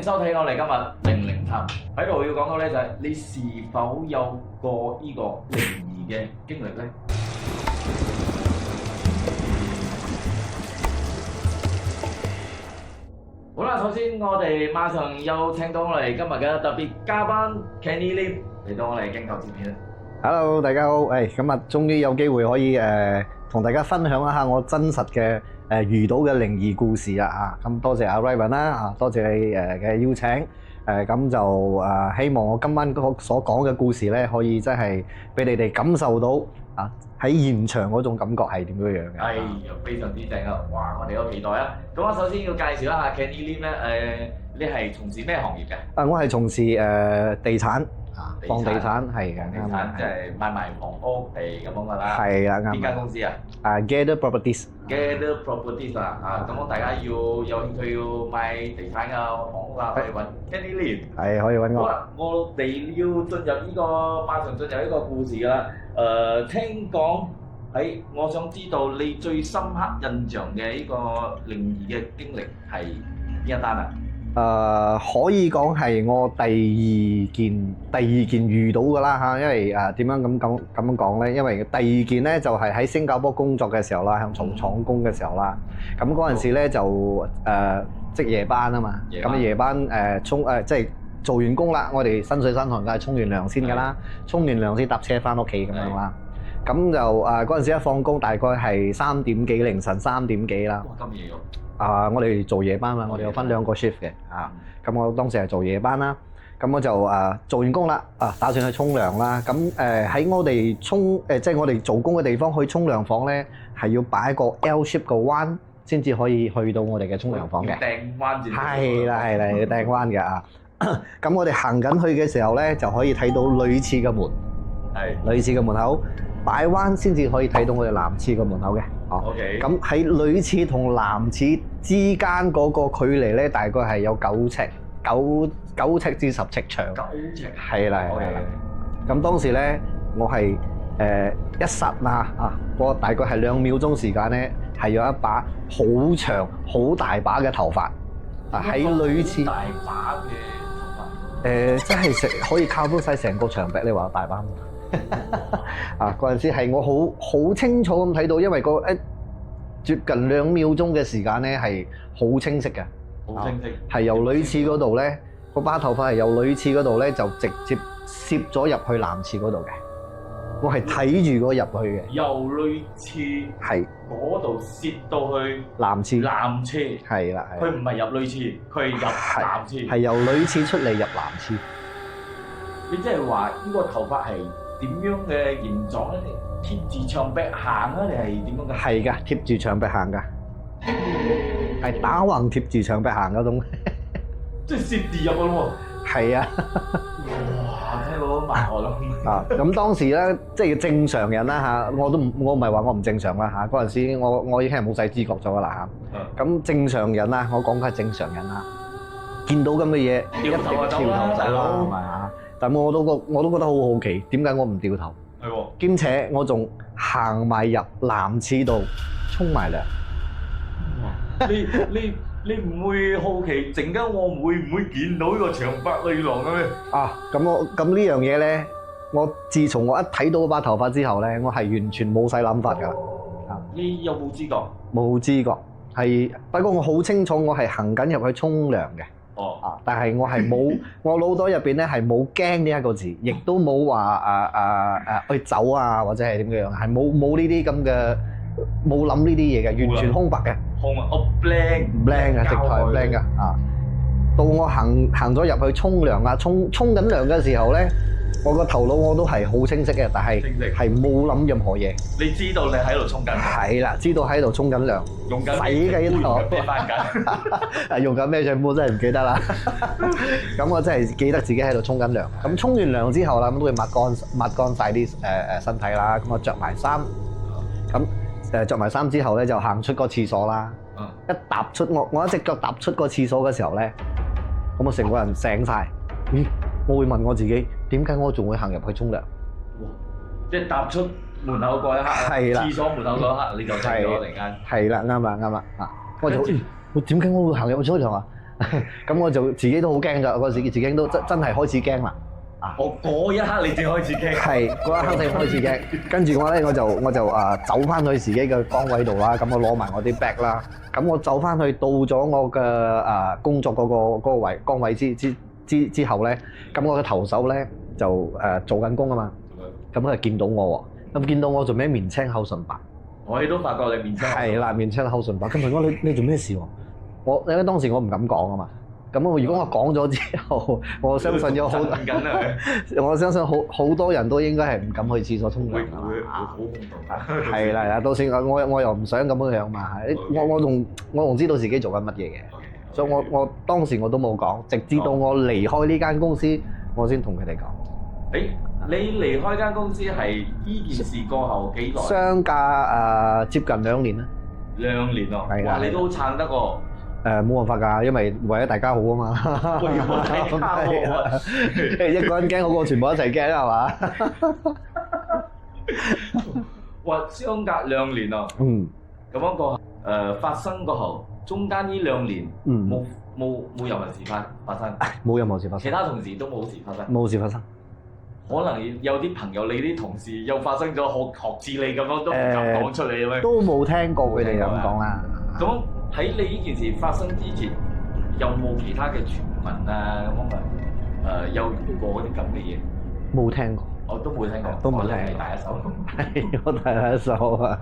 收睇我哋今日靈靈探喺度要講到咧，就係你是否有過呢個靈異嘅經歷咧？好啦，首先我哋馬上有請到我哋今日嘅特別嘉賓 Kenny Lim 嚟到我哋鏡頭前面。Hello， 大家好，今日終於有機會可以同大家分享一下我真實嘅遇到嘅靈異故事啊！咁多謝阿 Raymond 啦，多謝你嘅邀請，咁就希望我今晚所講嘅故事咧，可以真係俾你哋感受到啊喺現場嗰種感覺係點樣樣嘅。係非常之正啊！哇，我哋好期待啊！咁我首先要介紹一下 Kenny Lim 咧，你係從事咩行業嘅？我係從事地產。房地產係嘅，地產即係買賣房屋地咁樣噶啦。係啦，啱。邊間公司啊？Gather Properties。Gather Properties 啊，咁大家要有興趣要買地產嘅房屋啊，可以揾 Kenny Lim。係可以揾我。好啦，我哋要進入呢個，馬上進入呢個故事噶啦。聽講我想知道你最深刻印象嘅呢個靈異嘅經歷係邊一單啊？可以講係我第二件遇到㗎啦嚇，因為點樣咁樣講咧？因為第二件咧就係喺新加坡工作嘅時候啦，向從廠工嘅時候啦。咁嗰陣時咧就值夜班啊嘛，咁夜班即係做完工啦，我哋新水新寒梗係沖完涼先㗎啦，沖完涼先搭車翻屋企咁樣啦。咁就嗰陣時一放工大概係3點幾，凌晨3點幾啦。哇，咁夜喎！我哋做夜班嘛，我哋有分2個 shift 嘅咁我當時係做夜班啦，咁我就做完工啦，打算去沖涼啦。咁喺我哋即係我哋做工嘅地方去沖涼房咧，係要擺一個 L shape 嘅彎先至可以去到我哋嘅沖涼房嘅。掟彎先。係啦，要掟彎嘅咁我哋行緊去嘅時候咧，就可以睇到女廁嘅門。係。女廁嘅門口擺彎先至可以睇到我哋男廁嘅門口嘅。OK。咁喺女廁同男廁之間嗰個距離咧，大概係有9尺至10尺長。9尺。係啦。咁當時咧，我係一剎那我大概係2秒鐘時間咧，係有一把好長、好大把嘅頭髮喺女廁。大把嘅頭髮。真係可以靠到晒成個牆壁，你話大把。嗰陣時係我好清楚咁睇到，因為接近2秒鐘嘅時間咧係好清晰嘅，好清晰，係由女廁嗰度咧，嗰把頭髮係由女廁嗰度咧就直接攝咗入去男廁嗰度嘅，我係睇住嗰入去嘅，由女廁係嗰度攝到去男廁，男廁係啦，佢唔係入女廁，佢係入男廁，係由女廁出嚟入男廁。你即係話呢個頭髮係點樣嘅形狀咧？貼住牆壁行啊，定係點樣嘅？係㗎，貼住牆壁行㗎，係打橫貼住牆壁行嗰種。即係攝住入去咯喎。係啊。哇！聽到都麻我啦。咁當時咧，即係正常人啦嚇，我唔係話我唔正常啦嚇。嗰陣時我已經係冇晒知覺咗㗎啦嚇。咁正常人啦，我講嘅係正常人啦，見到咁嘅嘢一定掉頭走啦，係咪啊？但我都覺得好好奇，點解我唔掉頭？係喎。兼且我仲行埋入男廁度沖埋涼。你唔會好奇陣間我會唔會見到呢個長髮女郎嘅咩？咁呢樣嘢咧，我自從我一睇到嗰把頭髮之後咧，我係完全冇晒諗法㗎啦。你有冇知覺？冇知覺，不過我好清楚我係行緊入去沖涼嘅。但係我係冇，我腦袋入邊咧係冇驚呢一個字，亦都冇話去走啊或者係點樣，係冇呢啲咁嘅，冇諗呢啲嘢嘅，完全空白嘅。blank 啊，直頭係 blank 㗎。到我行咗入去沖涼啊，沖緊涼嘅時候咧，我個頭腦我都係好清晰嘅，但係冇諗任何嘢。你知道你喺度沖緊？係啦，知道喺度沖緊涼，用緊洗緊頭，用緊咩水杯真係唔記得啦。咁我真係記得自己喺度沖緊涼。咁沖完涼之後啦，咁都會抹乾晒啲身體啦。咁我着埋衫，咁着埋衫之後咧就行出個廁所啦。一踏出我一隻腳踏出個廁所嘅時候咧，咁我成個人醒晒。咦？我會問我自己，點解我仲會行入去沖涼？即係踏出門口嗰一刻，廁所門口嗰一刻你就醒咗突然間。係啦，啱啦。我就點解我會行入去沖涼啊？咁我就自己都好驚㗎，嗰時自己都真係開始驚啦。我嗰一刻你先開始驚。係嗰一刻先開始驚，跟住我就走翻去自己嘅崗位度啦，咁我攞埋我啲 bag 啦，咁我走翻去到咗我嘅工作嗰個崗位之後咧，咁我嘅頭手咧就做緊工啊嘛，咁佢就見到我喎，咁見到我做咩面青口唇白，我亦都發覺你面青。係啦，面青口唇白，咁問我你做咩事喎？因為當時我唔敢講啊嘛。咁如果我講咗之後，我相信有好多，我相信好多人都應該係唔敢去廁所沖涼㗎嘛。會好恐怖。係啦，到時我又唔想咁樣嘛。我仲知道自己做緊乜嘢嘅，所以我當時我都冇講，直至到我離開呢間公司，我先同佢哋講。你離開間公司係呢件事過後幾耐？相隔接近2年啦。2年咯，哇！你都好撐得喎。冇辦法㗎，因為為咗大家好啊嘛。為咗大家好啊！一個人驚好過全部一齊驚係嘛？哇！相隔2年啊！咁樣過發生過後，中間呢2年冇任何事發生。冇任何事發生。其他同事都冇事發生。冇事發生。可能有啲朋友，你啲同事又發生咗學似你咁樣，都唔敢講出嚟咁樣。都冇聽過佢哋咁講啦。咁喺你呢件事發生之前，有冇其他嘅傳聞啊？咁啊有遇過嗰啲咁嘅嘢？冇聽過。我都冇聽過。都冇聽過。係第一手。係我第一手啊！